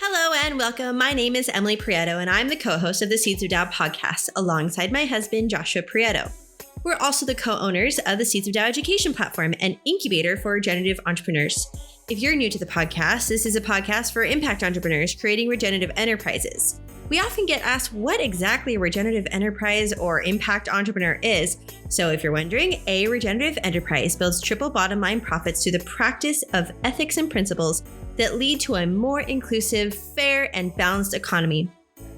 Hello and welcome. My name is Emily Prieto, and I'm the co-host of the Seeds of Tao podcast alongside my husband, Joshua Prieto. We're also the co-owners of the Seeds of Tao education platform and incubator for regenerative entrepreneurs. If you're new to the podcast, this is a podcast for impact entrepreneurs creating regenerative enterprises. We often get asked what exactly a regenerative enterprise or impact entrepreneur is. So if you're wondering, a regenerative enterprise builds triple bottom line profits through the practice of ethics and principles that lead to a more inclusive, fair, and balanced economy.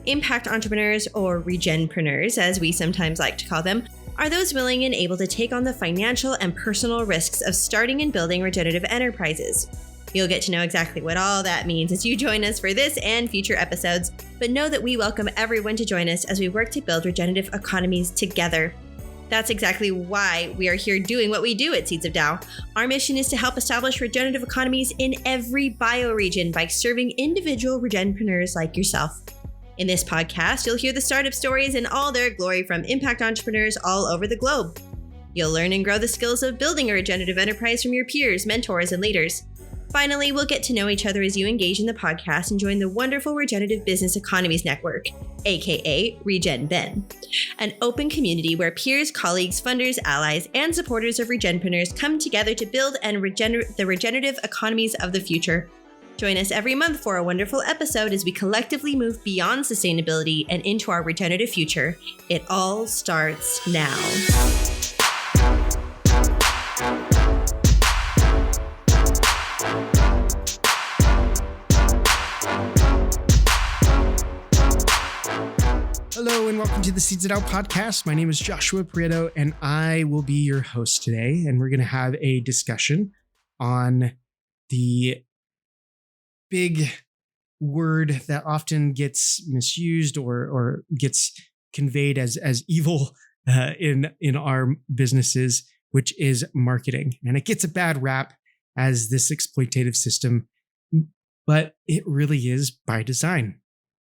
Impact entrepreneurs, or regenpreneurs, as we sometimes like to call them, are those willing and able to take on the financial and personal risks of starting and building regenerative enterprises. You'll get to know exactly what all that means as you join us for this and future episodes, but know that we welcome everyone to join us as we work to build regenerative economies together. That's exactly why we are here doing what we do at Seeds of Tao. Our mission is to help establish regenerative economies in every bioregion by serving individual regenpreneurs like yourself. In this podcast, you'll hear the startup stories in all their glory from impact entrepreneurs all over the globe. You'll learn and grow the skills of building a regenerative enterprise from your peers, mentors, and leaders. Finally, we'll get to know each other as you engage in the podcast and join the wonderful Regenerative Business Economies Network, aka RegenBen, an open community where peers, colleagues, funders, allies, and supporters of regenpreneurs come together to build the regenerative economies of the future. Join us every month for a wonderful episode as we collectively move beyond sustainability and into our regenerative future. It all starts now. Hello and welcome to the Seeds of Tao podcast. My name is Joshua Prieto and I will be your host today. And we're going to have a discussion on the big word that often gets misused or gets conveyed as evil in our businesses, which is marketing. And it gets a bad rap as this exploitative system, but it really is by design.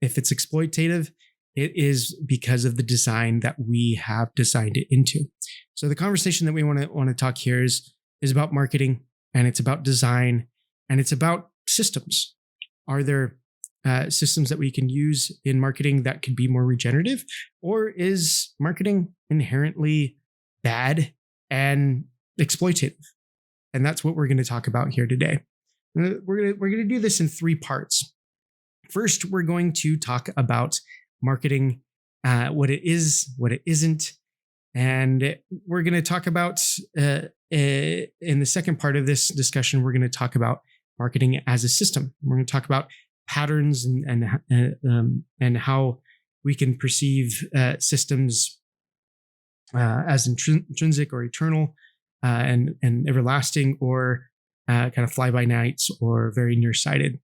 If it's exploitative, it is because of the design that we have designed it into. So the conversation that we want to talk here is about marketing, and it's about design, and it's about systems. Are there systems that we can use in marketing that could be more regenerative, or is marketing inherently bad and exploitative? And that's what we're going to talk about here today. We're going to do this in three parts. First, we're going to talk about marketing, what it is, what it isn't. And we're going to talk about, in the second part of this discussion, we're going to talk about marketing as a system. We're going to talk about patterns and how we can perceive systems as intrinsic or eternal and everlasting, or kind of fly-by-nights or very nearsighted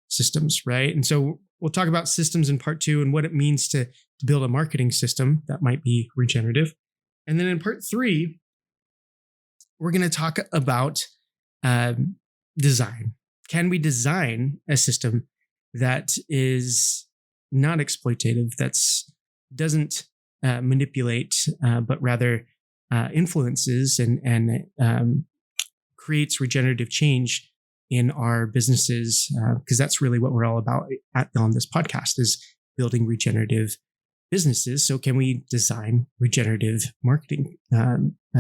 systems, right? And so we'll talk about systems in part two and what it means to build a marketing system that might be regenerative. And then in part three, we're going to talk about design. Can we design a system that is not exploitative, that doesn't manipulate, but rather influences and creates regenerative change in our businesses, because that's really what we're all about on this podcast, is building regenerative businesses. So can we design regenerative marketing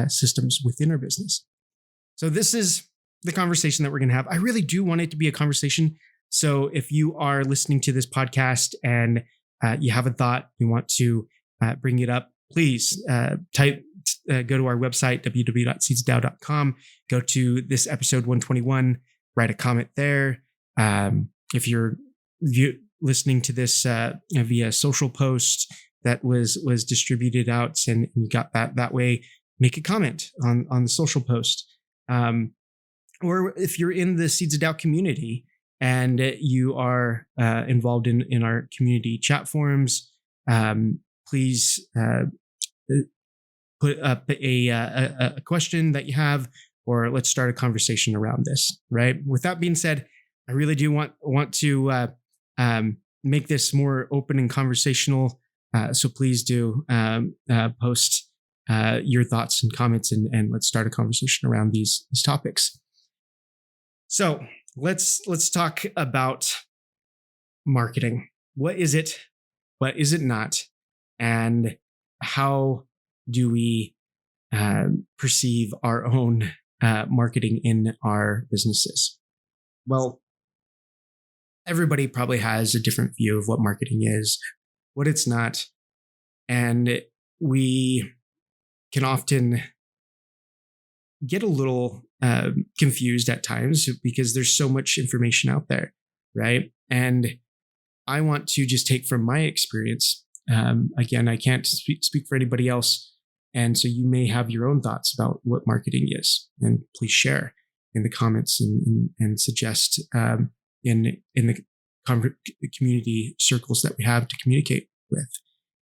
systems within our business? So this is the conversation that we're going to have. I really do want it to be a conversation. So if you are listening to this podcast and you have a thought, you want to bring it up, please go to our website, www.seedsdao.com, go to this episode 121, write a comment there. If you're listening to this via social post that was distributed out and you got that way, make a comment on the social post. Or if you're in the Seeds of Tao community and you are involved in our community chat forums, please put up a question that you have, or let's start a conversation around this, right? With that being said, I really do want to make this more open and conversational. So please do post your thoughts and comments, and let's start a conversation around these topics. So let's talk about marketing. What is it? What is it not? And how do we perceive our own marketing in our businesses? Well, everybody probably has a different view of what marketing is, what it's not. And we can often get a little confused at times because there's so much information out there, right? And I want to just take from my experience. Again, I can't speak for anybody else. And so you may have your own thoughts about what marketing is. And please share in the comments and suggest in the community circles that we have to communicate with.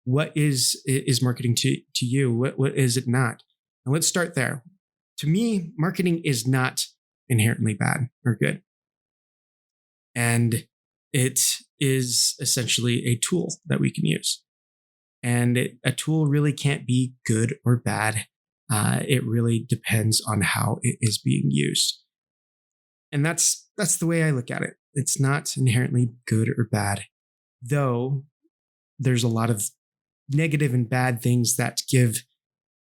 What is marketing to you? What is it not? And let's start there. To me, marketing is not inherently bad or good. And it is essentially a tool that we can use. And a tool really can't be good or bad. It really depends on how it is being used. And that's the way I look at it. It's not inherently good or bad, though there's a lot of negative and bad things that give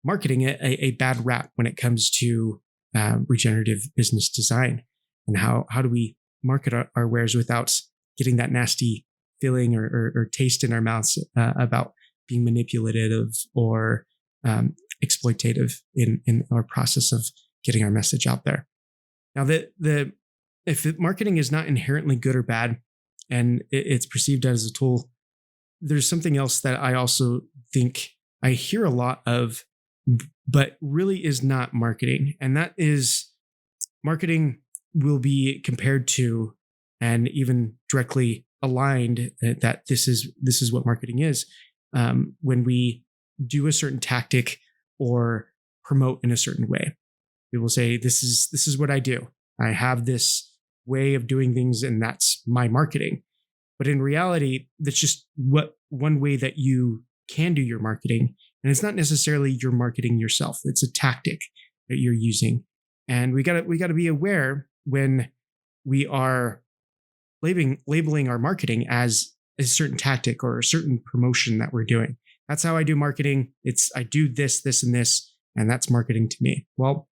marketing a bad rap when it comes to regenerative business design. And how do we market our wares without getting that nasty feeling or taste in our mouths about being manipulative or exploitative in our process of getting our message out there. Now, if marketing is not inherently good or bad, and it's perceived as a tool, there's something else that I also think I hear a lot of, but really is not marketing. And that is marketing will be compared to and even directly aligned that this is what marketing is. When we do a certain tactic or promote in a certain way, people say, this is what I do. I have this way of doing things and that's my marketing. But in reality, that's just one way that you can do your marketing. And it's not necessarily your marketing yourself. It's a tactic that you're using. And we gotta be aware when we are labeling our marketing as a certain tactic or a certain promotion that we're doing. That's how I do marketing. I do this, and this, and that's marketing to me. Well,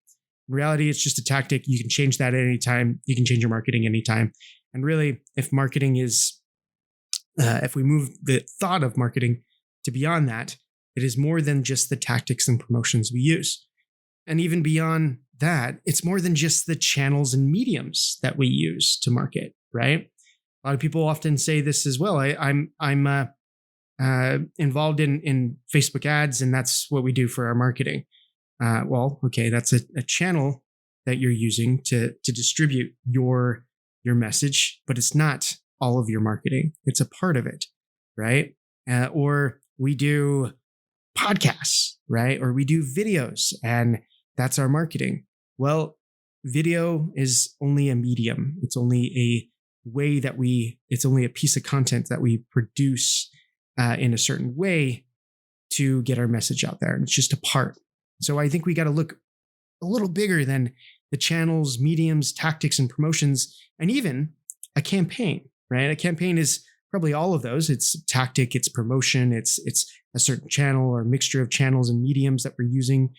in reality, it's just a tactic. You can change that at any time. You can change your marketing anytime. And really, if marketing is, if we move the thought of marketing to beyond that, it is more than just the tactics and promotions we use. And even beyond that, it's more than just the channels and mediums that we use to market, right? A lot of people often say this as well. I'm involved in Facebook ads, and that's what we do for our marketing. Well, okay, that's a channel that you're using to distribute your message, but it's not all of your marketing. It's a part of it, right? Or we do podcasts, right? Or we do videos, and that's our marketing. Well, video is only a medium. It's only a way that it's only a piece of content that we produce in a certain way to get our message out there. And it's just a part. So I think we got to look a little bigger than the channels, mediums, tactics, and promotions, and even a campaign, right? A campaign is probably all of those. It's tactic, it's promotion, it's a certain channel or mixture of channels and mediums that we're using.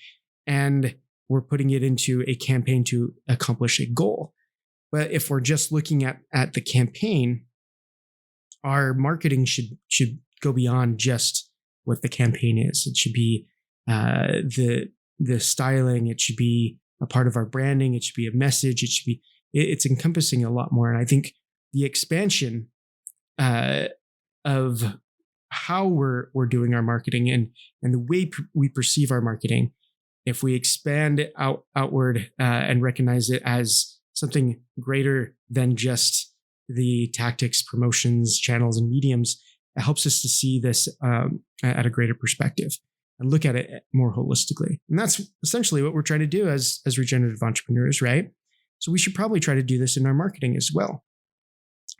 And we're putting it into a campaign to accomplish a goal. But if we're just looking at the campaign, our marketing should go beyond just what the campaign is. It should be the styling. It should be a part of our branding. It should be a message. It's encompassing a lot more. And I think the expansion of how we're doing our marketing and the way we perceive our marketing, if we expand it outward and recognize it as something greater than just the tactics, promotions, channels, and mediums, it helps us to see this at a greater perspective and look at it more holistically. And that's essentially what we're trying to do as regenerative entrepreneurs, right? So we should probably try to do this in our marketing as well.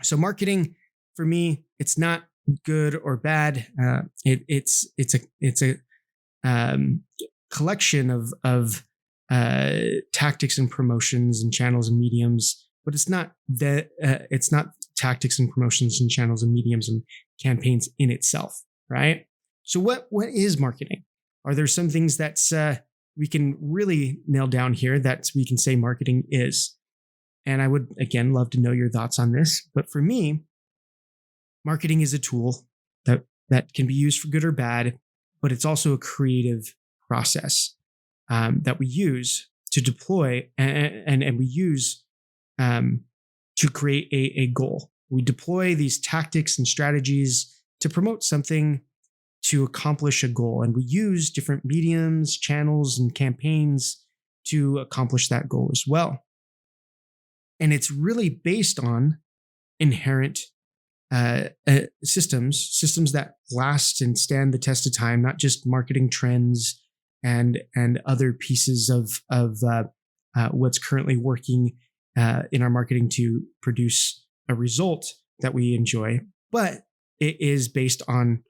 So marketing, for me, it's not good or bad. It's a collection of tactics and promotions and channels and mediums, but it's not tactics and promotions and channels and mediums and campaigns in itself, right? So what is marketing? Are there some things that we can really nail down here that we can say marketing is? And I would, again, love to know your thoughts on this. But for me, marketing is a tool that can be used for good or bad, but it's also a creative process that we use to deploy and we use to create a goal. We deploy these tactics and strategies to promote something, to accomplish a goal. And we use different mediums, channels, and campaigns to accomplish that goal as well. And it's really based on inherent systems that last and stand the test of time, not just marketing trends and other pieces of what's currently working in our marketing to produce a result that we enjoy, but it is based on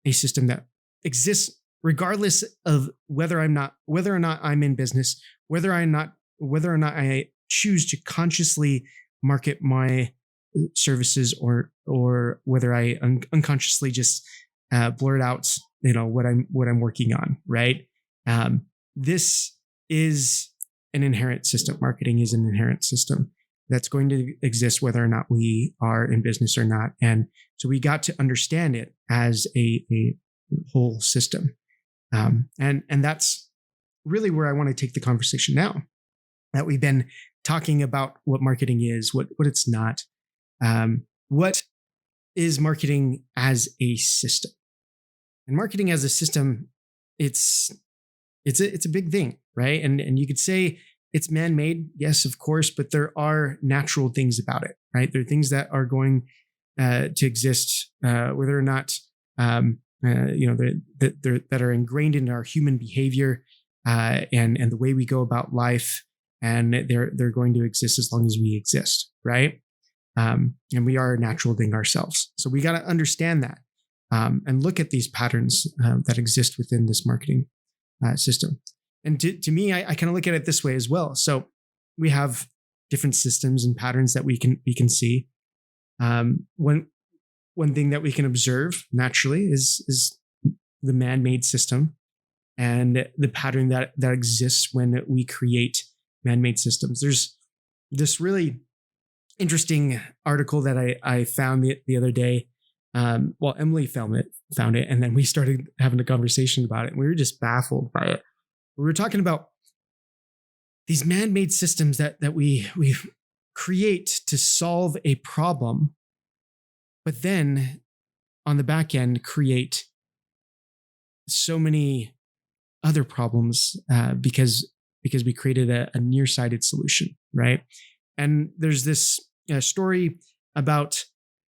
a system that exists regardless of whether or not I'm in business, whether or not I choose to consciously market my services or whether I unconsciously just blurt out, what I'm working on, right? This is an inherent system. Marketing is an inherent system that's going to exist whether or not we are in business or not. And so we got to understand it as a whole system. And that's really where I want to take the conversation now, that we've been talking about what marketing is, what it's not. What is marketing as a system? And marketing as a system, it's a big thing, right? And you could say it's man-made, yes, of course, but there are natural things about it, right? There are things that are going to exist, whether or not that are ingrained in our human behavior and the way we go about life, and they're going to exist as long as we exist, right? And we are a natural thing ourselves, so we got to understand that and look at these patterns that exist within this marketing system. And to me, I kind of look at it this way as well. So we have different systems and patterns that we can see. One thing that we can observe naturally is the man-made system and the pattern that exists when we create man-made systems. There's this really interesting article that I found the other day. Emily found it, and then we started having a conversation about it, and we were just baffled by it. We were talking about these man-made systems that we create to solve a problem, but then on the back end create so many other problems because we created a nearsighted solution, right? And there's this story about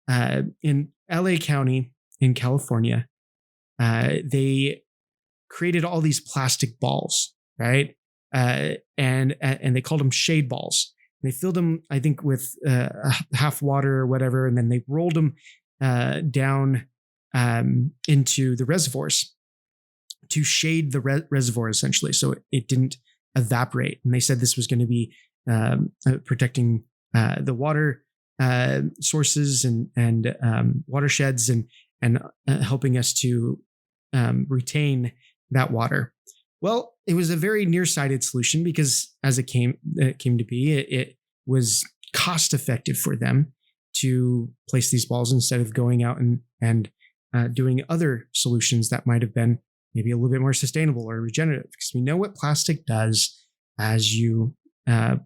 in LA County in California, they created all these plastic balls, right? And they called them shade balls. They filled them, I think, with half water or whatever, and then they rolled them down into the reservoirs to shade the reservoir, essentially, so it didn't evaporate. And they said this was going to be protecting the water sources and watersheds and helping us to retain that water. Well, it was a very nearsighted solution because as it came to be, it was cost effective for them to place these balls instead of going out and doing other solutions that might have been maybe a little bit more sustainable or regenerative. Because we know what plastic does as you give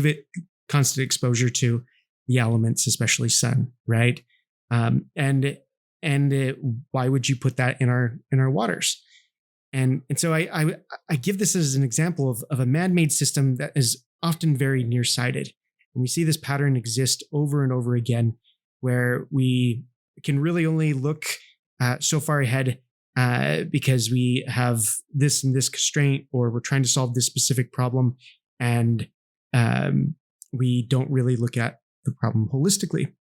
it constant exposure to the elements, especially sun, right? And why would you put that in our waters? And so I give this as an example of a man-made system that is often very nearsighted. And we see this pattern exist over and over again, where we can really only look so far ahead because we have this and this constraint, or we're trying to solve this specific problem, and we don't really look at the problem holistically.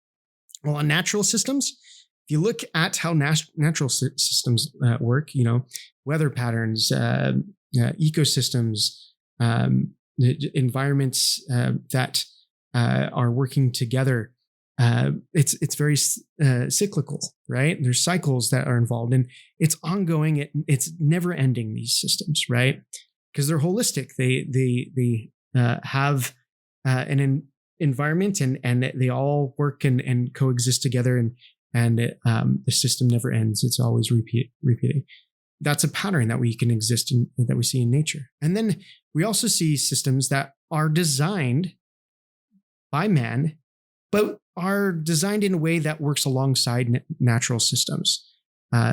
Well, on natural systems, if you look at how natural systems work, weather patterns, ecosystems, environments that are working together, it's very cyclical, right? There's cycles that are involved, and it's ongoing. It's never ending, these systems, right? Because they're holistic. They have an environment, and they all work and coexist together, and the system never ends. It's always repeating. That's a pattern that we can exist in, that we see in nature. And then we also see systems that are designed by man, but are designed in a way that works alongside natural systems,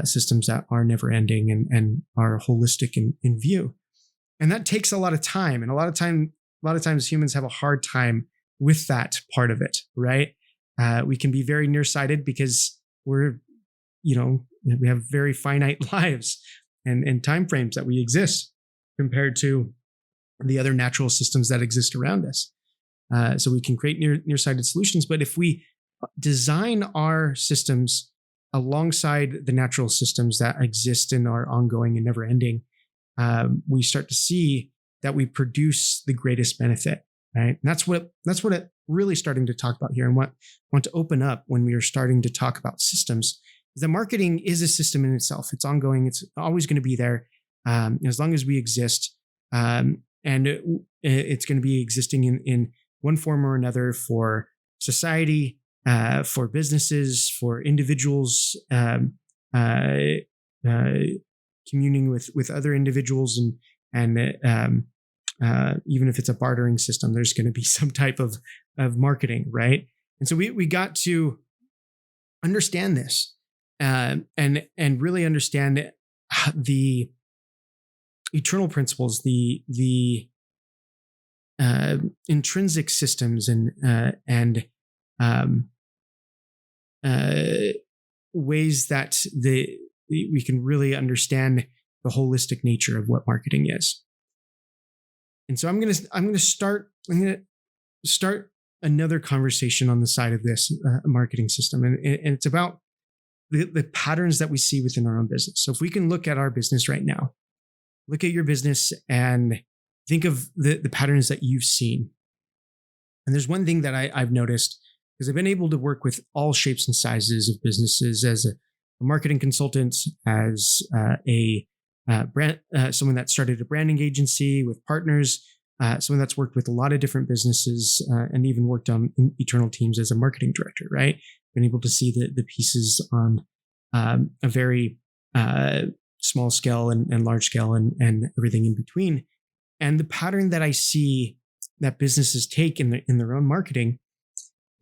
systems that are never ending and are holistic in view. And that takes a lot of time. And a lot of times humans have a hard time with that part of it, right? We can be very nearsighted because we have very finite lives and timeframes that we exist compared to the other natural systems that exist around us. So we can create nearsighted solutions. But if we design our systems alongside the natural systems that exist and are ongoing and never ending, we start to see that we produce the greatest benefit, right? And that's what it really starting to talk about here, and what I want to open up when we are starting to talk about systems is that marketing is a system in itself. It's ongoing. It's always going to be there as long as we exist. And it's going to be existing in one form or another for society, for businesses, for individuals, communing with other individuals, and even if it's a bartering system, there's going to be some type of marketing, right? And so we got to understand this and really understand the eternal principles, the intrinsic systems and ways that we can really understand the holistic nature of what marketing is. And so I'm going to start another conversation on the side of this marketing system, and it's about the patterns that we see within our own business. So if we can look at our business right now, look at your business and think of the patterns that you've seen. And there's one thing that I've noticed, because I've been able to work with all shapes and sizes of businesses as a marketing consultant, as a brand, someone that started a branding agency with partners, someone that's worked with a lot of different businesses, and even worked on internal teams as a marketing director, right? Been able to see the pieces on a very small scale and large scale and everything in between. And the pattern that I see that businesses take in their own marketing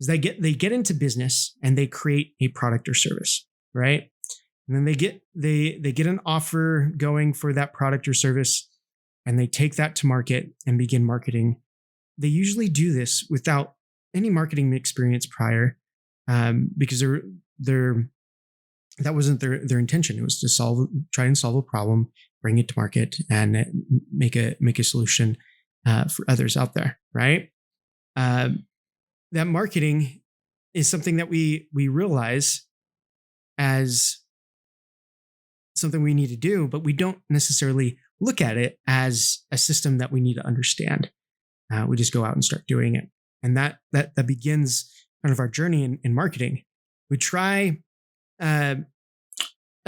is they get into business and they create a product or service, right? And then they get an offer going for that product or service, and they take that to market and begin marketing. They usually do this without any marketing experience prior, because that wasn't their intention. It was to try and solve a problem, bring it to market, and make a solution for others out there, right? That marketing is something that we realize as something we need to do, but we don't necessarily look at it as a system that we need to understand. We just go out and start doing it. And that begins kind of our journey in marketing. We try a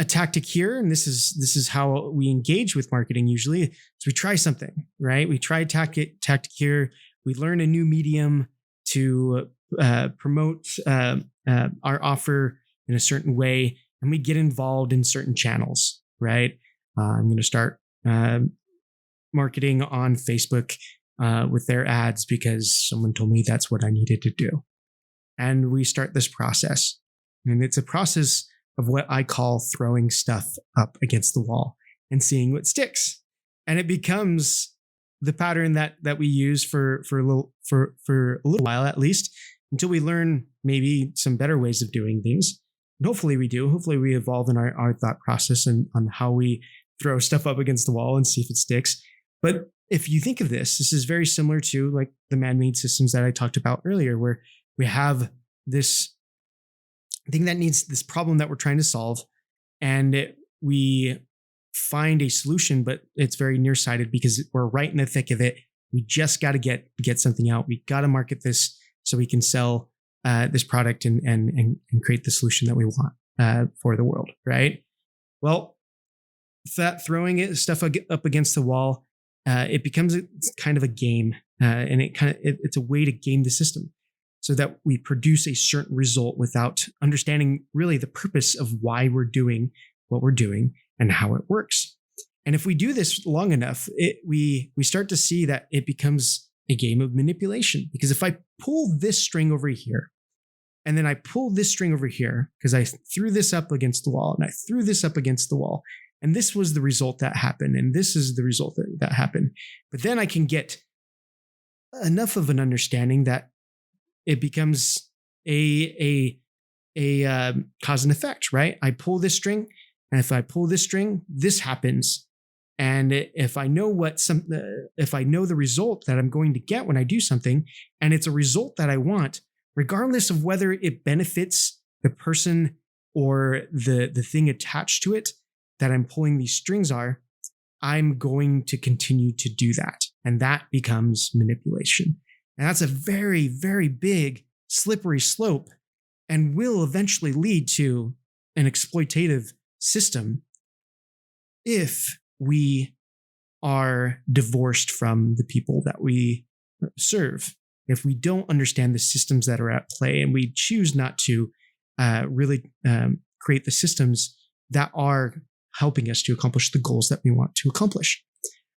tactic here, and this is how we engage with marketing usually. So we try something, right? We try a tactic here. We learn a new medium to promote our offer in a certain way, and we get involved in certain channels, right? I'm going to start marketing on Facebook with their ads because someone told me that's what I needed to do. And we start this process. And it's a process of what I call throwing stuff up against the wall and seeing what sticks. And it becomes the pattern that we use for a little while, at least, until we learn maybe some better ways of doing things. And hopefully we do. Hopefully we evolve in our thought process and on how we throw stuff up against the wall and see if it sticks. But if you think of this is very similar to like the man-made systems that I talked about earlier, where we have this thing that needs this problem that we're trying to solve, and we find a solution, but it's very nearsighted because we're right in the thick of it. We just got to get something out. We got to market this so we can sell this product and create the solution that we want for the world, right? Well, that throwing stuff up against the wall, it becomes kind of a game, and it's a way to game the system so that we produce a certain result without understanding really the purpose of why we're doing what we're doing and how it works. And if we do this long enough, we start to see that it becomes a game of manipulation. Because if I pull this string over here, and then I pull this string over here, because I threw this up against the wall, and I threw this up against the wall, and this was the result that happened, and this is the result that happened. But then I can get enough of an understanding that it becomes a cause and effect, right? I pull this string, and if I pull this string, this happens. And if I know if I know the result that I'm going to get when I do something, and it's a result that I want, regardless of whether it benefits the person or the thing attached to it that I'm pulling these strings are, I'm going to continue to do that. And that becomes manipulation. And that's a very, very big, slippery slope and will eventually lead to an exploitative system if we are divorced from the people that we serve. If we don't understand the systems that are at play and we choose not to really create the systems that are helping us to accomplish the goals that we want to accomplish.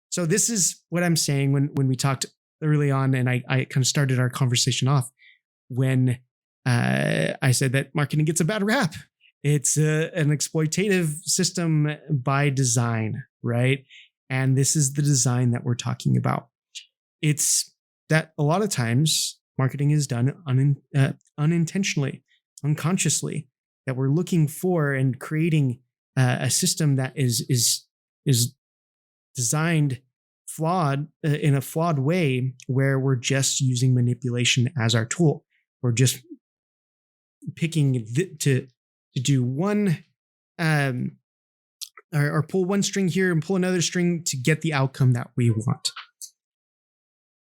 So this is what I'm saying when we talked early on, and I kind of started our conversation off when I said that marketing gets a bad rap. It's an exploitative system by design, right? And this is the design that we're talking about. It's that a lot of times marketing is done unintentionally, unconsciously, that we're looking for and creating a system that is designed flawed in a flawed way, where we're just using manipulation as our tool. We're just picking to do one or pull one string here and pull another string to get the outcome that we want.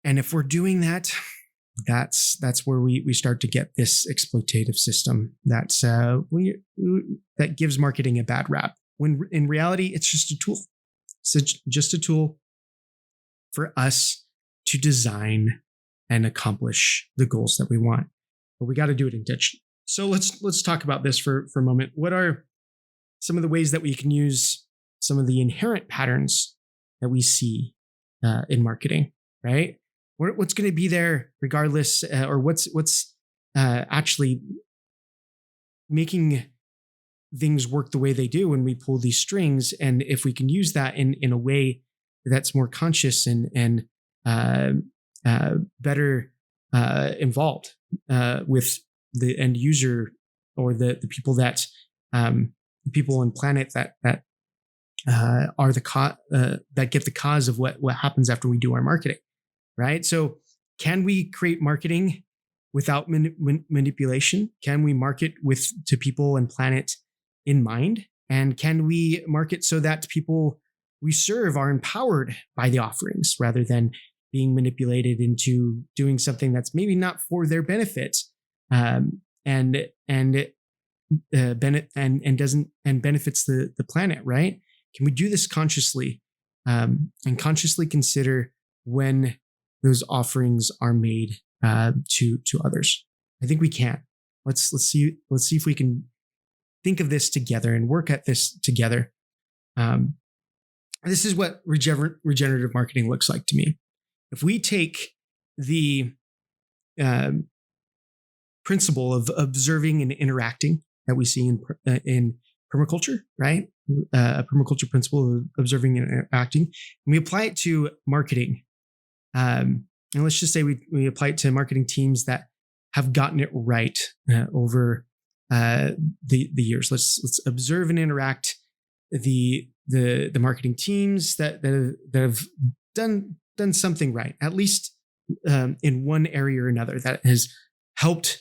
And if we're doing that, that's where we start to get this exploitative system that gives marketing a bad rap. When in reality, it's just a tool. It's just a tool for us to design and accomplish the goals that we want. But we got to do it intentionally. So let's talk about this for a moment. What are some of the ways that we can use some of the inherent patterns that we see in marketing, right? What's going to be there regardless, or what's actually making things work the way they do when we pull these strings, and if we can use that in a way that's more conscious and better involved with the end user or the people that people on planet that are that get the cause of what happens after we do our marketing, right? So can we create marketing without manipulation? Can we market to people and planet in mind? And can we market so that people we serve are empowered by the offerings rather than being manipulated into doing something that's maybe not for their benefit, and benefits the planet, right? Can we do this consciously, and consciously consider when those offerings are made to others? I think we can. Let's see if we can think of this together and work at this together. This is what regenerative marketing looks like to me. If we take the principle of observing and interacting that we see in permaculture, right? A permaculture principle of observing and interacting, and we apply it to marketing. And let's just say we apply it to marketing teams that have gotten it right over the years. Let's observe and interact the marketing teams that have done something right, at least in one area or another, that has helped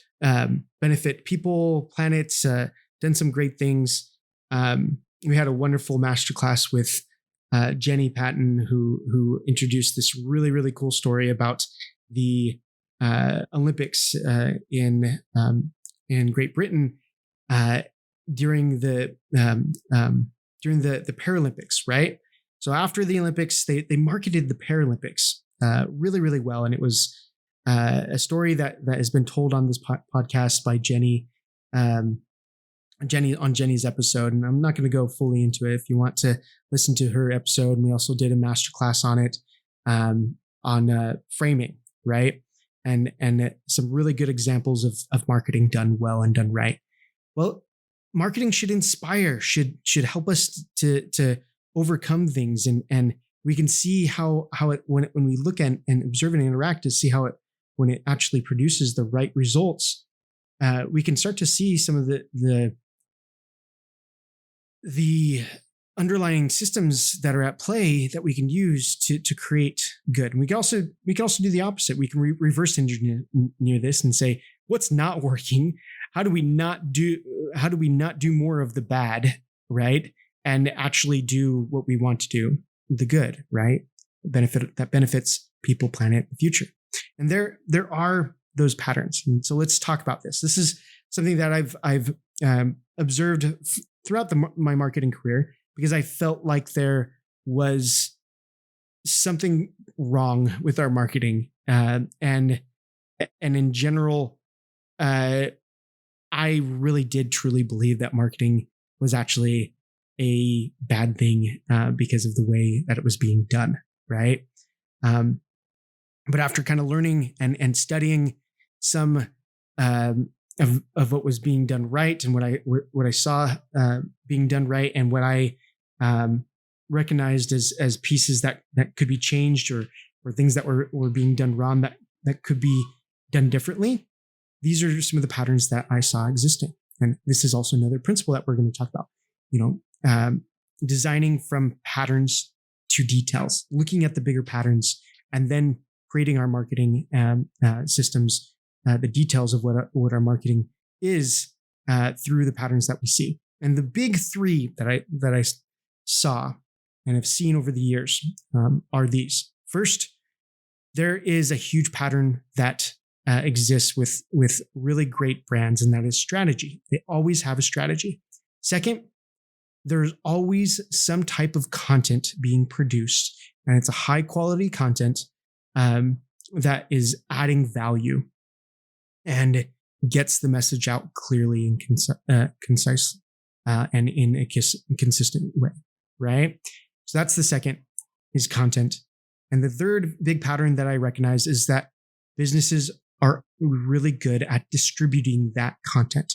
benefit people, planets, done some great things. We had a wonderful masterclass with Jenny Patton, who introduced this really, really cool story about the Olympics in Great Britain during the Paralympics, right? So after the Olympics, they marketed the Paralympics really, really well, and it was a story that has been told on this podcast by Jenny. Jenny's episode, and I'm not going to go fully into it. If you want to listen to her episode, and we also did a masterclass on it, on framing, right? And some really good examples of marketing done well and done right. Well, marketing should inspire, should help us to overcome things, and we can see how it when we look at and observe and interact to see how it when it actually produces the right results. We can start to see some of the underlying systems that are at play that we can use to create good. And we can also do the opposite. We can reverse engineer this and say, what's not working? How do we not do more of the bad, right? And actually do what we want to do, the good, right? That benefits people, planet, the future. And there are those patterns. And so let's talk about this. This is something that I've observed throughout my marketing career, because I felt like there was something wrong with our marketing. And in general, I really did truly believe that marketing was actually a bad thing because of the way that it was being done, right? But after kind of learning and studying some of what was being done right, and what I saw being done right, and what I recognized as pieces that could be changed, or things that were being done wrong that could be done differently. These are some of the patterns that I saw existing. And this is also another principle that we're going to talk about, designing from patterns to details, looking at the bigger patterns, and then creating our marketing systems, the details of what our marketing is through the patterns that we see. And the big three that I saw and have seen over the years are these. First, there is a huge pattern that exists with really great brands, and that is strategy. They always have a strategy. Second, there's always some type of content being produced, and it's a high quality content that is adding value and gets the message out clearly and concisely and in a consistent way, right? So that's the second, is content. And the third big pattern that I recognize is that businesses are really good at distributing that content,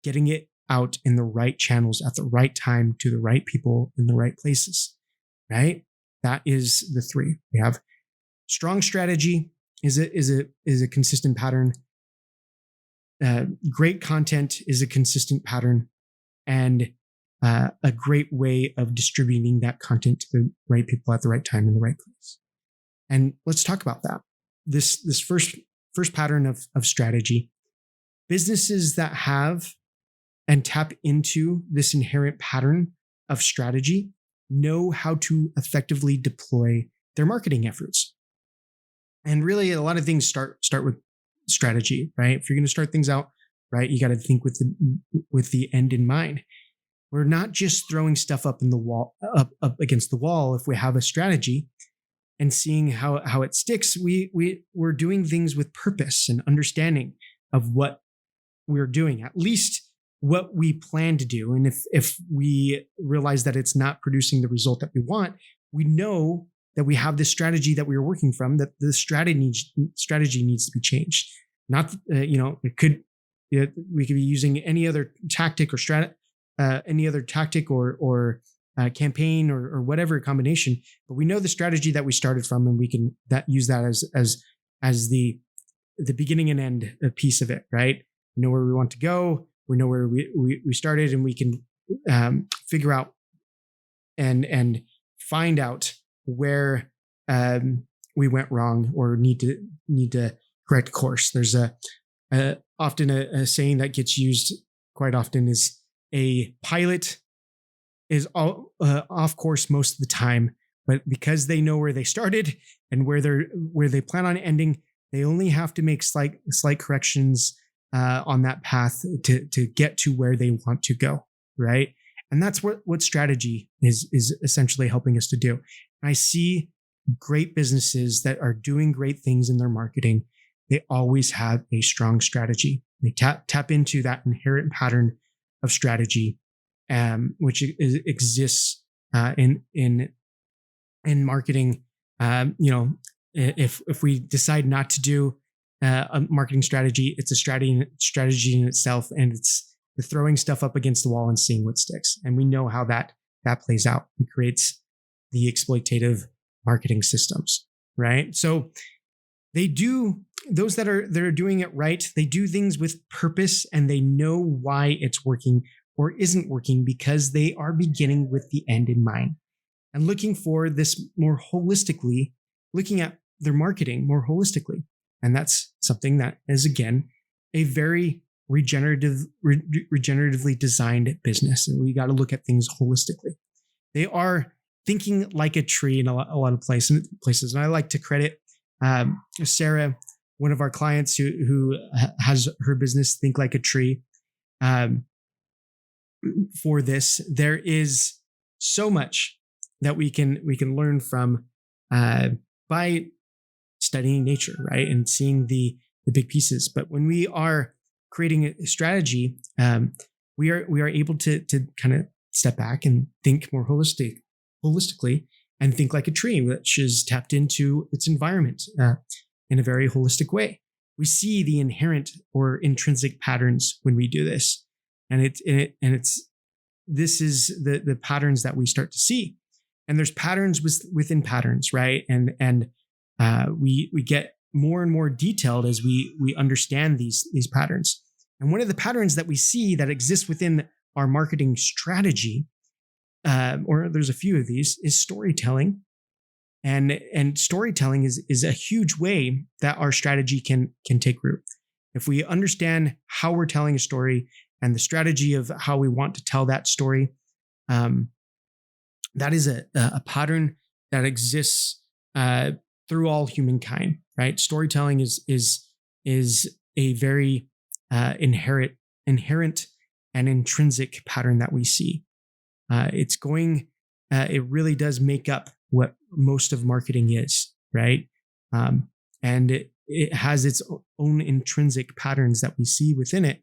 getting it out in the right channels at the right time to the right people in the right places, right? That is the three. We have strong strategy is a consistent pattern. Great content is a consistent pattern, and a great way of distributing that content to the right people at the right time in the right place. And let's talk about that. This first pattern of strategy. Businesses that have and tap into this inherent pattern of strategy know how to effectively deploy their marketing efforts. And really, a lot of things start with strategy, right? If you're going to start things out, right, you got to think with the end in mind. We're not just throwing stuff up up against the wall. If we have a strategy and seeing how it sticks, we're doing things with purpose and understanding of what we're doing, at least what we plan to do. And if we realize that it's not producing the result that we want, we know that we have this strategy that we are working from, that the strategy needs to be changed. Not, we could be using any other tactic or campaign or whatever combination, but we know the strategy that we started from, and we can use that as the beginning and end piece of it, right? We know where we want to go. We know where we started, and we can figure out and find out where we went wrong or need to correct course. There's often a saying that gets used quite often is a pilot is off course most of the time, but because they know where they started and where they plan on ending, They only have to make slight corrections on that path to get to where they want to go, right? And that's what strategy is essentially helping us to do. I see great businesses that are doing great things in their marketing. They always have a strong strategy. They tap into that inherent pattern of strategy, which exists in marketing. If we decide not to do a marketing strategy, it's a strategy in itself, and it's the throwing stuff up against the wall and seeing what sticks. And we know how that plays out. It creates the exploitative marketing systems, right? So those that are doing it right, they do things with purpose, and they know why it's working or isn't working, because they are beginning with the end in mind and looking for this more holistically, looking at their marketing more holistically. And that's something that is, again, a very regeneratively designed business. And we got to look at things holistically. They are thinking like a tree in a lot of places. And I like to credit Sarah, one of our clients who has her business Think Like a Tree, for this. There is so much that we can learn from by studying nature, right, and seeing the big pieces. But when we are creating a strategy, we are able to kind of step back and think more holistically, and think like a tree, which is tapped into its environment in a very holistic way. We see the inherent or intrinsic patterns when we do this, and this is the patterns that we start to see. And there's patterns within patterns, right? And we get more and more detailed as we understand these patterns. And one of the patterns that we see that exists within our marketing strategy, or there's a few of these, is storytelling. And storytelling is a huge way that our strategy can take root. If we understand how we're telling a story and the strategy of how we want to tell that story, that is a pattern that exists through all humankind, right? Storytelling is a very inherent and intrinsic pattern that we see. It really does make up what most of marketing is, right? And it has its own intrinsic patterns that we see within it.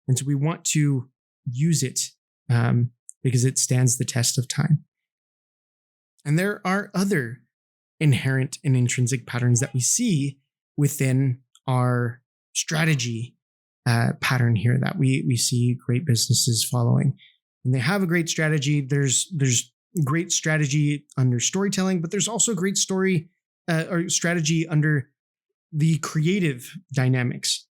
And so we want to use it because it stands the test of time. And there are other inherent and intrinsic patterns that we see within our strategy pattern here that we see great businesses following. And they have a great strategy. There's great strategy under storytelling, but there's also great story or strategy under the creative dynamics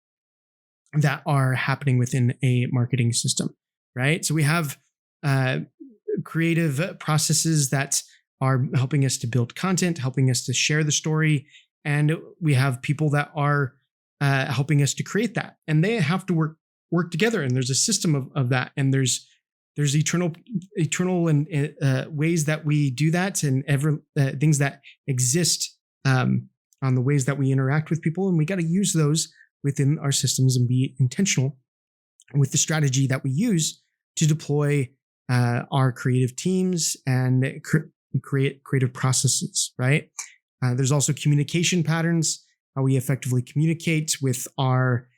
that are happening within a marketing system, right? So we have creative processes that are helping us to build content, helping us to share the story, and we have people that are helping us to create that, and they have to work together. And there's a system of that, and there's eternal and ways that we do that, and things that exist on the ways that we interact with people, and we got to use those within our systems and be intentional with the strategy that we use to deploy our creative teams and create creative processes, right? There's also communication patterns, how we effectively communicate with our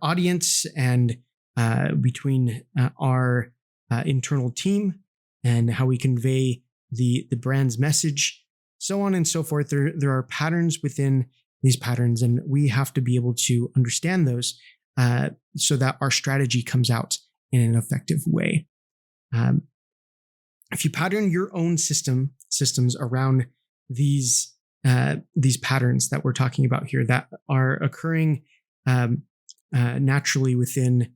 audience and between our internal team, and how we convey the brand's message, so on and so forth. There are patterns within these patterns, and we have to be able to understand those so that our strategy comes out in an effective way. If you pattern your own systems around these patterns that we're talking about here that are occurring naturally within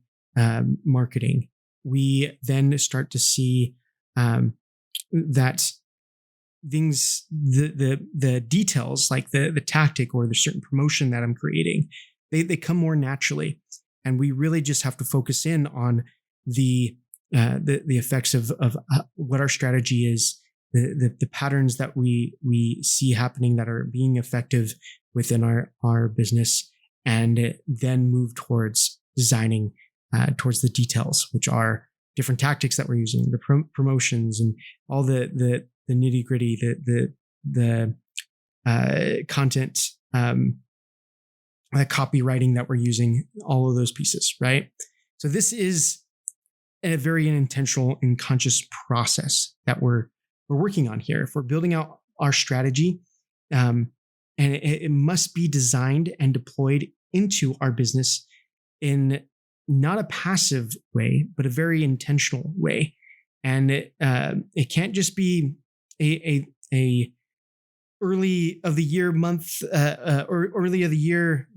marketing, we then start to see that things, the details, like the tactic or the certain promotion that I'm creating, they come more naturally, and we really just have to focus in on the effects of what our strategy is the patterns that we see happening that are being effective within our business, and then move towards designing towards the details, which are different tactics that we're using, the promotions and all the nitty gritty, the content, the copywriting that we're using, all of those pieces, right? So this is a very intentional and conscious process that we're working on here. If we're building out our strategy, and it must be designed and deployed into our business in not a passive way, but a very intentional way. And it can't just be a early of the year month or early of the year,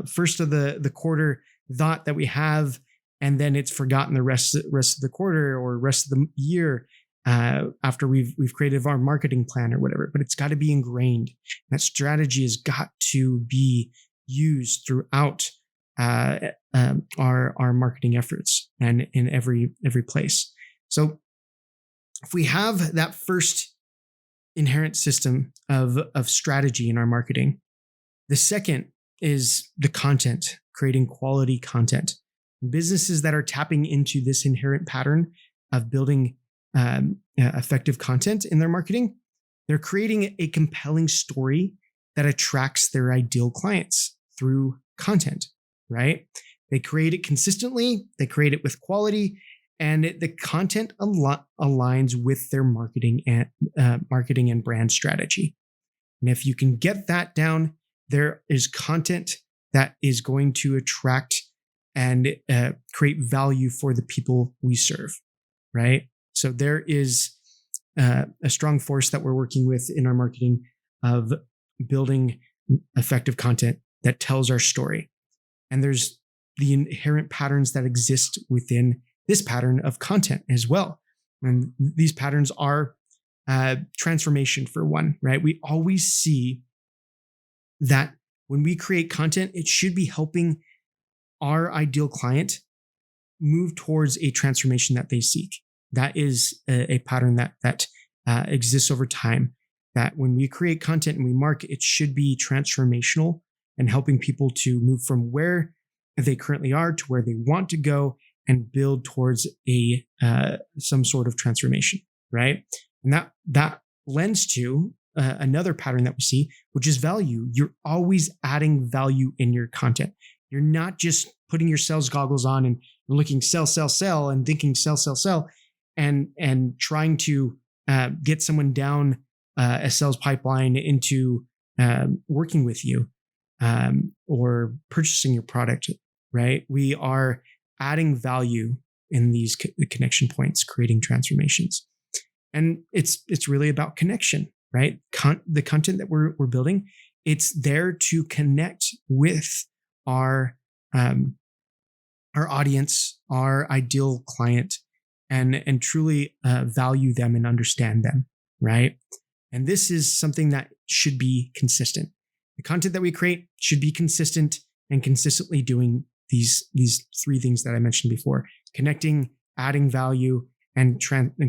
first of the quarter thought that we have, and then it's forgotten the rest of the quarter or rest of the year after we've created our marketing plan or whatever. But it's got to be ingrained. That strategy has got to be used throughout our marketing efforts and in every place. So if we have that first inherent system of strategy in our marketing, the second is the content, creating quality content. Businesses that are tapping into this inherent pattern of building effective content in their marketing, they're creating a compelling story that attracts their ideal clients through content, right? They create it consistently, they create it with quality, and the content aligns with their marketing and brand strategy. And if you can get that down, there is content that is going to attract and create value for the people we serve, right? So there is a strong force that we're working with in our marketing of building effective content that tells our story. And there's the inherent patterns that exist within this pattern of content as well. And these patterns are transformation, for one, right? We always see that when we create content, it should be helping our ideal client move towards a transformation that they seek. That is a pattern that exists over time. That when we create content and we market, it should be transformational and helping people to move from where they currently are to where they want to go and build towards some sort of transformation, right? And that lends to another pattern that we see, which is value. You're always adding value in your content. You're not just putting your sales goggles on and looking sell, and thinking sell, and trying to get someone down a sales pipeline into working with you or purchasing your product, right? We are adding value in these connection points, creating transformations. And it's really about connection, right? The content that we're building, it's there to connect with our audience, our ideal client, and truly value them and understand them, right? And this is something that should be consistent. The content that we create should be consistent and consistently doing these three things that I mentioned before: connecting, adding value, and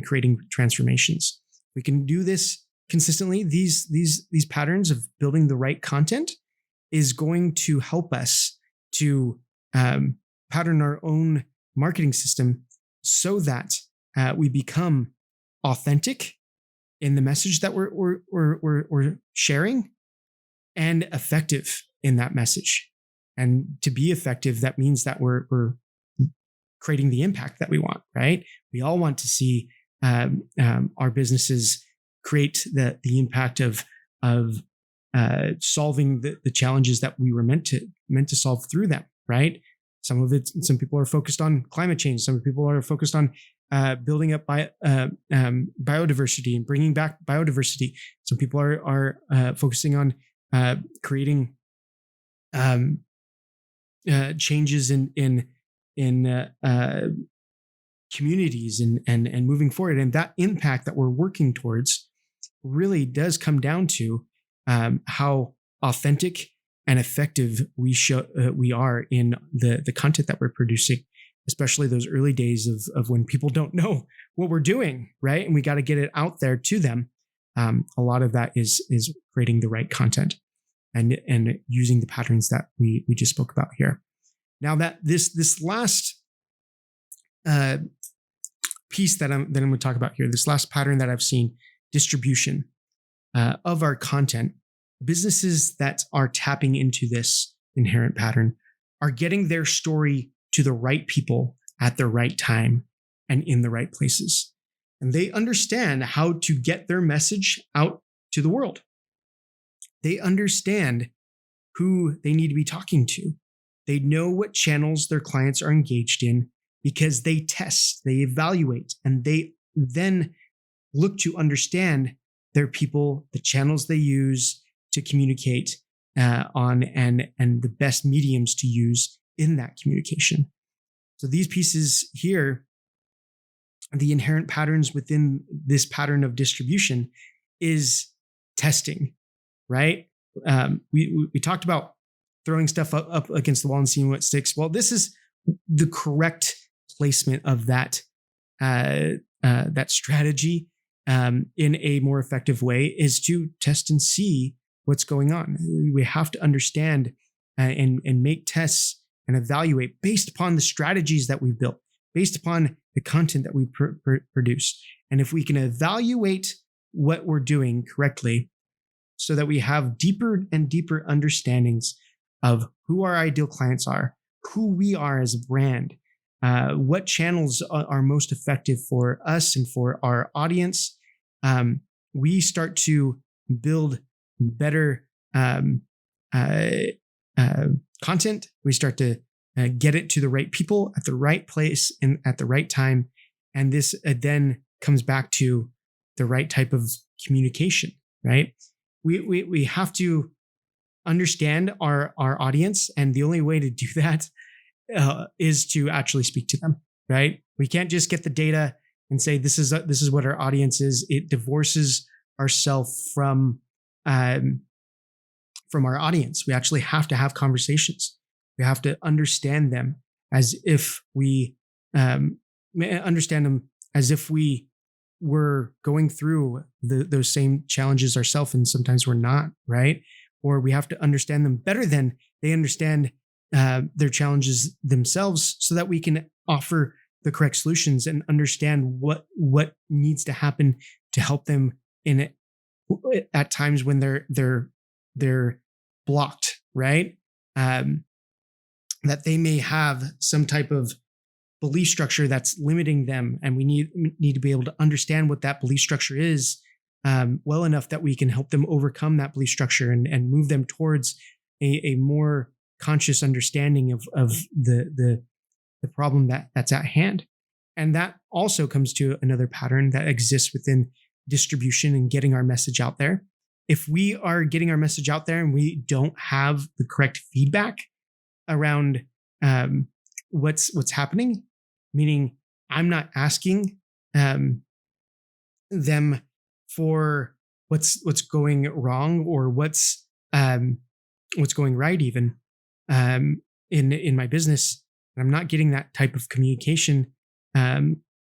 creating transformations. We can do this consistently. These patterns of building the right content is going to help us to pattern our own marketing system so that we become authentic in the message that we're sharing and effective in that message. And to be effective, that means that we're creating the impact that we want, right? We all want to see our businesses create the impact of solving the challenges that we were meant to solve through them, right? Some people are focused on climate change. Some people are focused on building up biodiversity and bringing back biodiversity. Some people are focusing on creating changes in communities and moving forward. And that impact that we're working towards really does come down to how authentic and effective we are in the content that we're producing, especially those early days of when people don't know what we're doing, right? And we got to get it out there to them. A lot of that is creating the right content and using the patterns that we just spoke about here. Now that this last piece that I'm going to talk about here, this last pattern that I've seen, distribution of our content, businesses that are tapping into this inherent pattern are getting their story to the right people at the right time and in the right places. And they understand how to get their message out to the world. They understand who they need to be talking to. They know what channels their clients are engaged in because they test, they evaluate, and they then look to understand their people, the channels they use to communicate on, and the best mediums to use in that communication. So these pieces here, the inherent patterns within this pattern of distribution is testing, right? We talked about throwing stuff up against the wall and seeing what sticks. Well, this is the correct placement of that strategy in a more effective way, is to test and see what's going on. We have to understand and make tests and evaluate based upon the strategies that we've built, based upon the content that we produce. And if we can evaluate what we're doing correctly so that we have deeper and deeper understandings of who our ideal clients are, who we are as a brand, what channels are most effective for us and for our audience, we start to build better content. We start to get it to the right people at the right place and at the right time. And this then comes back to the right type of communication, right? We have to understand our audience. And the only way to do that is to actually speak to them, right? We can't just get the data and say, this is what our audience is. It divorces ourselves from our audience. We actually have to have conversations. We have to understand them as if we were going through those same challenges ourselves, and sometimes we're not, right? Or we have to understand them better than they understand their challenges themselves, so that we can offer the correct solutions and understand what needs to happen to help them in it at times when they're blocked, right? That they may have some type of belief structure that's limiting them, and we need to be able to understand what that belief structure is well enough that we can help them overcome that belief structure and move them towards a more conscious understanding of the problem that's at hand. And that also comes to another pattern that exists within distribution and getting our message out there. If we are getting our message out there and we don't have the correct feedback around what's happening, meaning I'm not asking them for what's going wrong or what's going right, even in my business, and I'm not getting that type of communication,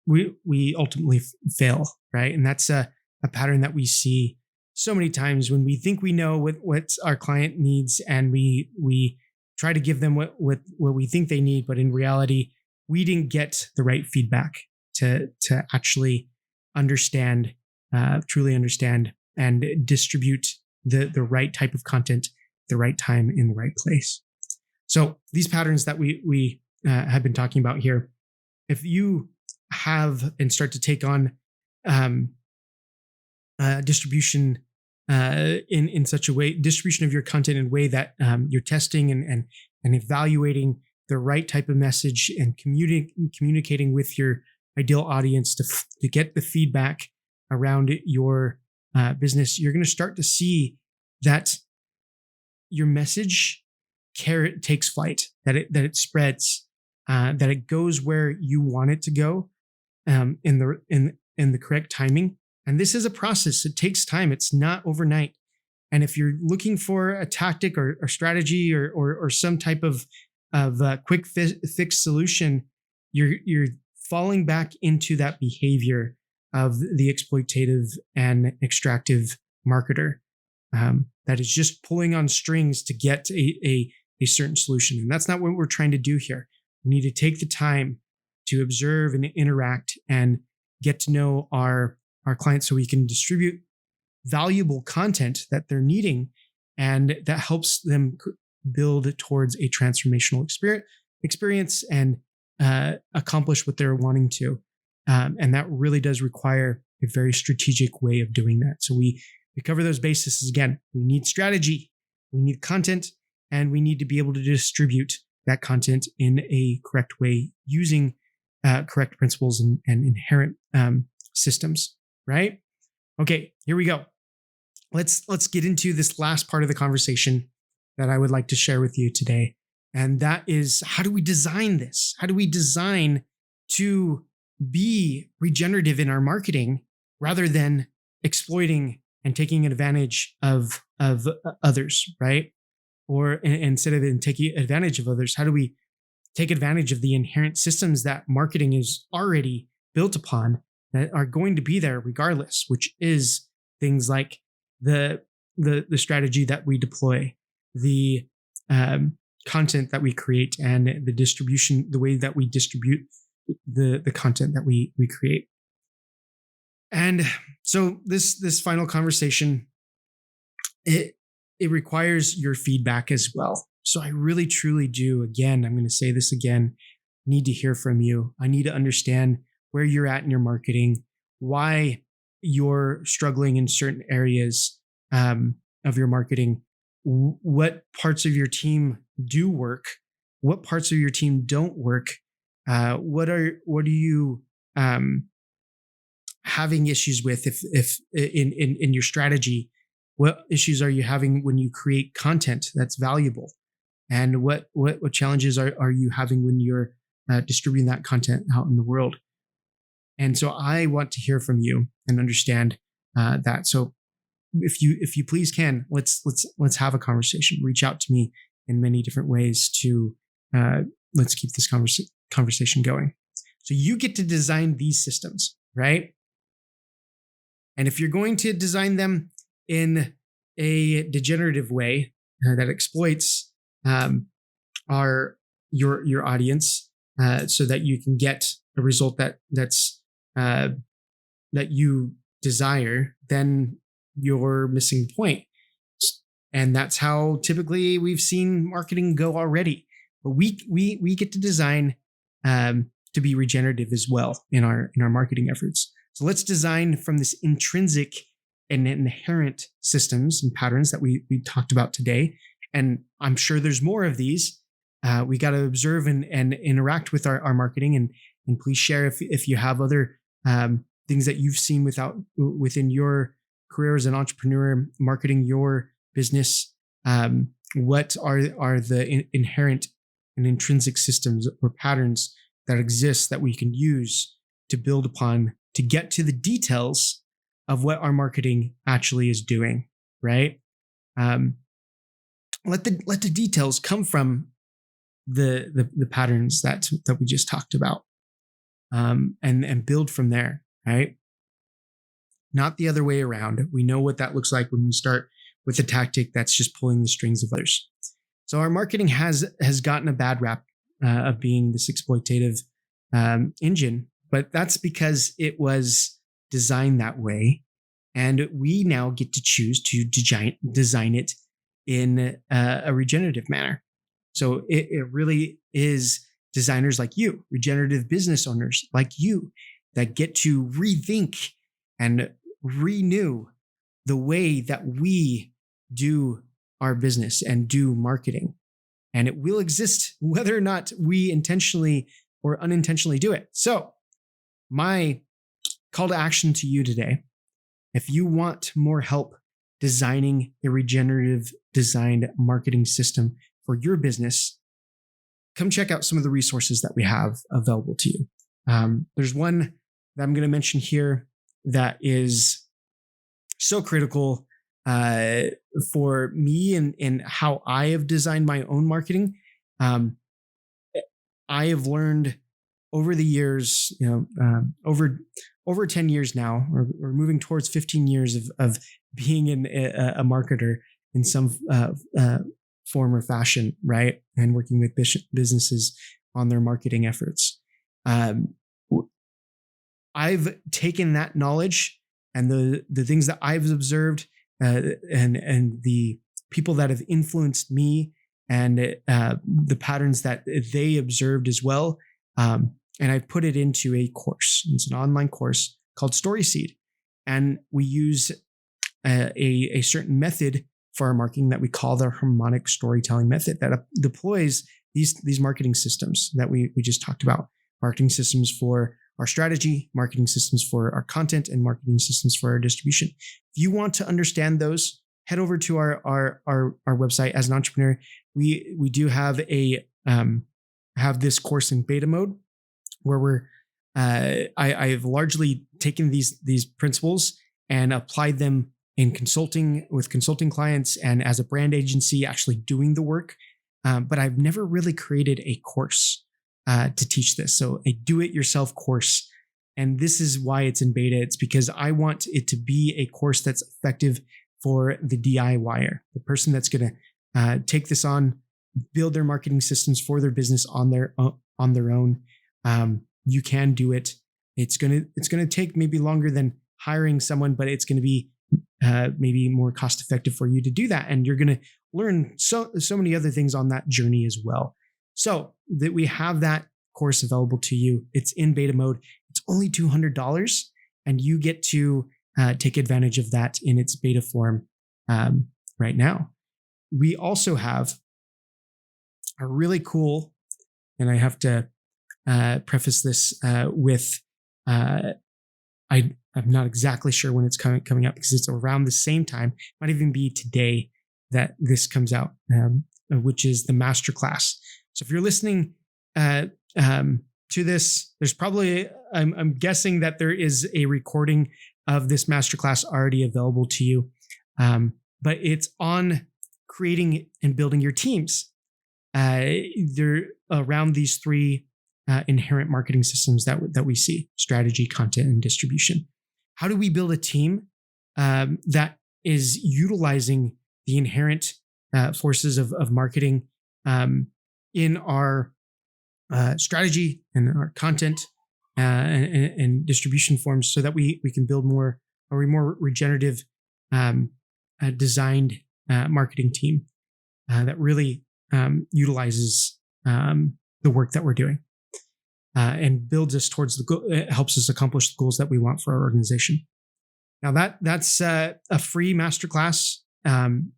we ultimately fail, right? And that's a pattern that we see so many times when we think we know what our client needs, and we try to give them what we think they need, but in reality, we didn't get the right feedback to actually understand, truly understand, and distribute the right type of content, the right time, in the right place. So these patterns that we have been talking about here, if you have and start to take on distribution in such a way, distribution of your content in a way that you're testing and evaluating the right type of message and communicating with your ideal audience to get the feedback around your business, you're going to start to see that your message takes flight, that it spreads, that it goes where you want it to go in the correct timing. And this is a process. It takes time. It's not overnight. And if you're looking for a tactic or strategy or some type of quick fix solution, you're falling back into that behavior of the exploitative and extractive marketer that is just pulling on strings to get a certain solution. And that's not what we're trying to do here. We need to take the time to observe and interact and get to know our clients so we can distribute valuable content that they're needing and that helps them build towards a transformational experience and accomplish what they're wanting to. And that really does require a very strategic way of doing that. So we cover those bases again. We need strategy, we need content, and we need to be able to distribute that content in a correct way using correct principles and inherent systems, right? Okay, here we go. Let's get into this last part of the conversation that I would like to share with you today. And that is, how do we design this? How do we design to be regenerative in our marketing rather than exploiting and taking advantage of others, right? Or instead of taking advantage of others, how do we take advantage of the inherent systems that marketing is already built upon that are going to be there regardless, which is things like the strategy that we deploy, the content that we create, and the distribution, the way that we distribute the content that we create. And so this final conversation, it requires your feedback as well. So I really, truly do, again, I'm going to say this again, need to hear from you. I need to understand where you're at in your marketing, why you're struggling in certain areas of your marketing, what parts of your team do work, what parts of your team don't work, what are you having issues with if in your strategy, what issues are you having when you create content that's valuable, and what challenges are you having when you're distributing that content out in the world. And so I want to hear from you and understand that. So if you please can, let's have a conversation. Reach out to me in many different ways to let's keep this conversation going. So you get to design these systems, right? And if you're going to design them in a degenerative way that exploits your audience, so that you can get a result that's that you desire, then you're missing the point. And that's how typically we've seen marketing go already. But we get to design to be regenerative as well in our marketing efforts. So let's design from this intrinsic and inherent systems and patterns that we talked about today. And I'm sure there's more of these. We got to observe and interact with our marketing, and please share if you have other things that you've seen within your career as an entrepreneur, marketing your business. What are the inherent and intrinsic systems or patterns that exist that we can use to build upon to get to the details of what our marketing actually is doing, right? Let the details come from the patterns that we just talked about, and build from there, right? Not the other way around. We know what that looks like when we start with a tactic that's just pulling the strings of others. So our marketing has gotten a bad rap of being this exploitative engine, but that's because it was designed that way, and we now get to choose to design it in a regenerative manner. So it really is designers like you, regenerative business owners like you, that get to rethink and renew the way that we do our business and do marketing. And it will exist whether or not we intentionally or unintentionally do it. So my call to action to you today, if you want more help designing a regenerative designed marketing system for your business, come check out some of the resources that we have available to you. There's one that I'm going to mention here that is so critical for me and how I have designed my own marketing. I have learned over the years, over 10 years now, we're moving towards 15 years of being a marketer in some form or fashion, right? And working with businesses on their marketing efforts. I've taken that knowledge and the things that I've observed and the people that have influenced me and the patterns that they observed as well. And I've put it into a course. It's an online course called StorySeed. And we use a certain method for our marketing that we call the harmonic storytelling method that deploys these marketing systems that we just talked about. Marketing systems for our strategy, marketing systems for our content, and marketing systems for our distribution. If you want to understand those, head over to our website. As an entrepreneur, we do have have this course in beta mode where I've largely taken these principles and applied them in consulting with consulting clients and as a brand agency actually doing the work. But I've never really created a course to teach this. So a do-it-yourself course. And this is why it's in beta. It's because I want it to be a course that's effective for the DIYer, the person that's going to take this on, build their marketing systems for their business on their own. You can do it. It's gonna take maybe longer than hiring someone, but it's going to be maybe more cost effective for you to do that, and you're going to learn so many other things on that journey as well. So that we have that course available to you. It's in beta mode. It's only $200, and you get to take advantage of that in its beta form right now. We also have a really cool, and I have to preface this with I'm not exactly sure when it's coming up because it's around the same time. It might even be today that this comes out, which is the masterclass. So if you're listening to this, there's probably, I'm guessing that there is a recording of this masterclass already available to you. But it's on creating and building your teams. They're around these three inherent marketing systems that we see: strategy, content, and distribution. How do we build a team that is utilizing the inherent forces of marketing in our strategy and our content and distribution forms, so that we can build more regenerative designed marketing team that really utilizes the work that we're doing and builds us towards the goal. It helps us accomplish the goals that we want for our organization. Now that's a free masterclass.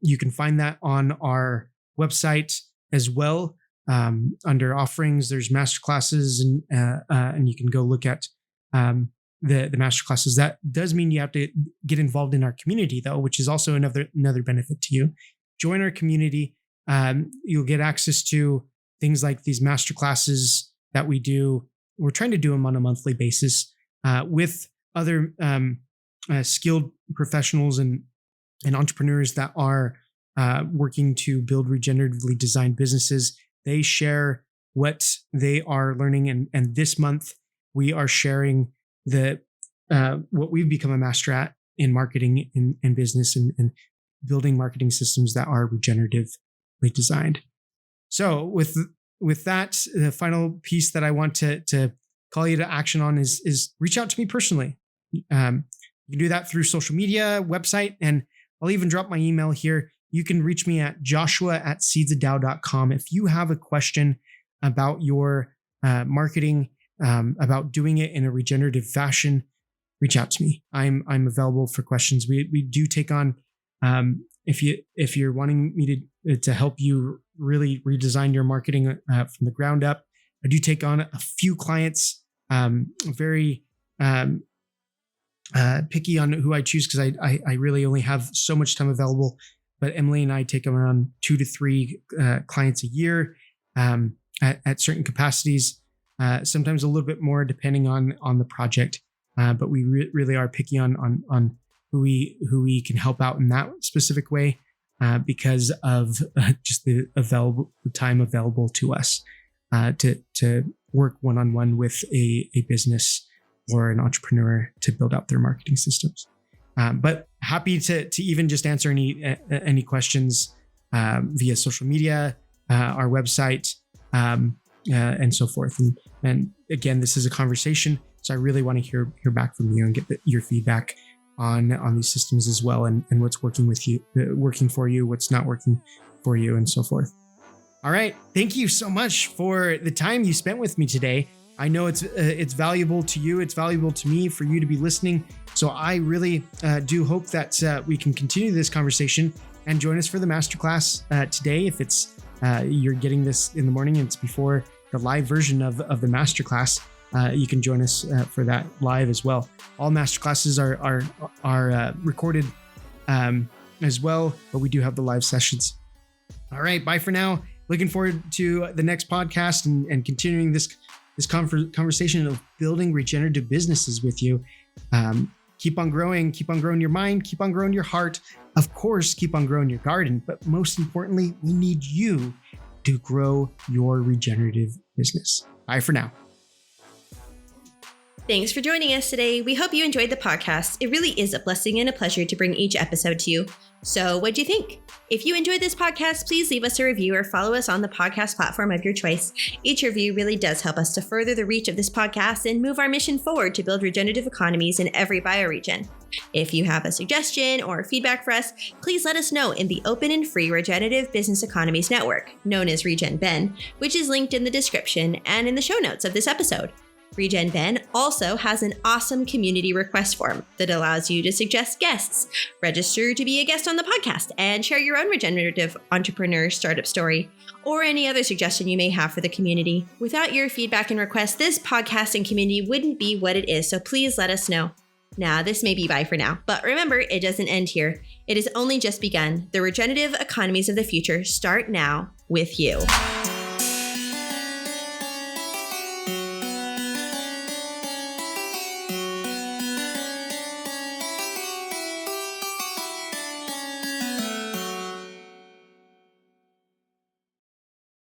You can find that on our website as well. Under offerings, there's masterclasses, and you can go look at the masterclasses. That does mean you have to get involved in our community, though, which is also another benefit to you. Join our community. You'll get access to things like these masterclasses that we do. We're trying to do them on a monthly basis with other skilled professionals and entrepreneurs that are working to build regeneratively designed businesses. They share what they are learning, and this month we are sharing what we've become a master at in marketing and business and building marketing systems that are regeneratively designed. So with that, the final piece that I want to call you to action on is reach out to me personally. You can do that through social media, website, and I'll even drop my email here. You can reach me at joshua@seedsofdow.com. If you have a question about your marketing, about doing it in a regenerative fashion, reach out to me. I'm available for questions. We do take on, if you're wanting me to help you really redesign your marketing from the ground up, I do take on a few clients, very picky on who I choose because I really only have so much time available. But Emily and I take around 2 to 3 clients a year at certain capacities, sometimes a little bit more depending on the project. But we really are picky on who we can help out in that specific way because of just the time available to us to work one-on-one with a business or an entrepreneur to build out their marketing systems. But happy to even just answer any questions via social media, our website, and so forth. And again, this is a conversation, so I really want to hear back from you and get your feedback on these systems as well, and what's working for you, what's not working for you, and so forth. All right, thank you so much for the time you spent with me today. I know it's valuable to you, it's valuable to me for you to be listening. So I really do hope that we can continue this conversation and join us for the masterclass today. If it's you're getting this in the morning and it's before the live version of the masterclass, you can join us for that live as well. All masterclasses are recorded as well, but we do have the live sessions. All right, bye for now. Looking forward to the next podcast and continuing this conversation of building regenerative businesses with you. Keep on growing your mind, keep on growing your heart. Of course, keep on growing your garden, but most importantly, we need you to grow your regenerative business. Bye for now. Thanks for joining us today. We hope you enjoyed the podcast. It really is a blessing and a pleasure to bring each episode to you. So what'd you think? If you enjoyed this podcast, please leave us a review or follow us on the podcast platform of your choice. Each review really does help us to further the reach of this podcast and move our mission forward to build regenerative economies in every bioregion. If you have a suggestion or feedback for us, please let us know in the open and free Regenerative Business Economies Network, known as RegenBen, which is linked in the description and in the show notes of this episode. RegenBen also has an awesome community request form that allows you to suggest guests, register to be a guest on the podcast, and share your own regenerative entrepreneur startup story, or any other suggestion you may have for the community. Without your feedback and requests, this podcast and community wouldn't be what it is, so please let us know. Now, this may be bye for now, but remember, it doesn't end here. It has only just begun. The regenerative economies of the future start now with you.